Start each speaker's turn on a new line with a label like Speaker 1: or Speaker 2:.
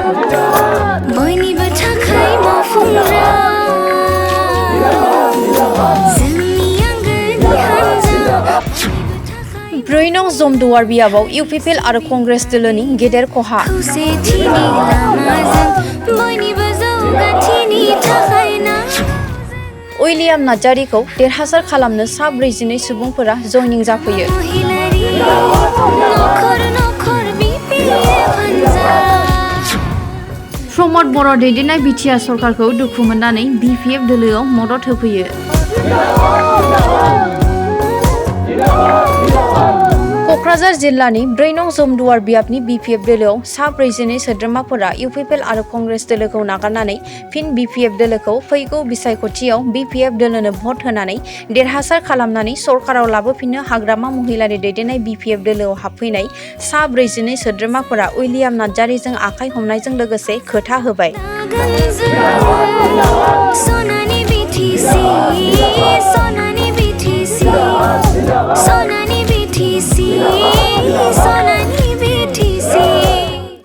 Speaker 1: बयनिबो थाखाय मावफुंग्रा जोंनि आंगोनि हानजा
Speaker 2: 4 नं जमदुवार बियाबाव UPPL आरो कंग्रेस दोलोनि गेदेर खहा
Speaker 1: खौसेथिनि लामाजों बयनिबो जौगाथिनि थाखाय ना
Speaker 2: उइलियाम नार्जारिखौ देरहासार खालामनो सा 42 सुबुंफोरा जयनिं जाफैयो
Speaker 1: नखर नखर BPL हानजा
Speaker 2: प्रमद बर' दैदेननाय Btr सरखारखौ दुखु मोननानै BPF दोलोआव मदद होफैयो क'क्राझार जिल्लानि 4 नं जमदुवार बियाबनि BPF दोलोआव सा 42 सोद्रोमाफोरा UPPL आरो कंग्रेस दोलोखौ नागारनानै फिन BPF दोलोखौ फैगौ बिसायख'थियाव BPF दोलोनो भट होनानै देरहासार खालामनानै सरकाराव लाबोफिननो हाग्रामा महिलानि दैदेननाय BPF दोलोआव हाबफैनाय सा 42 सोद्रोमाफोरा उइलियाम नार्जारिजों आखाइ हमनायजों लोगोसे खोथा होबाय
Speaker 1: सनानि BTC सनानि BTC सनानि BTC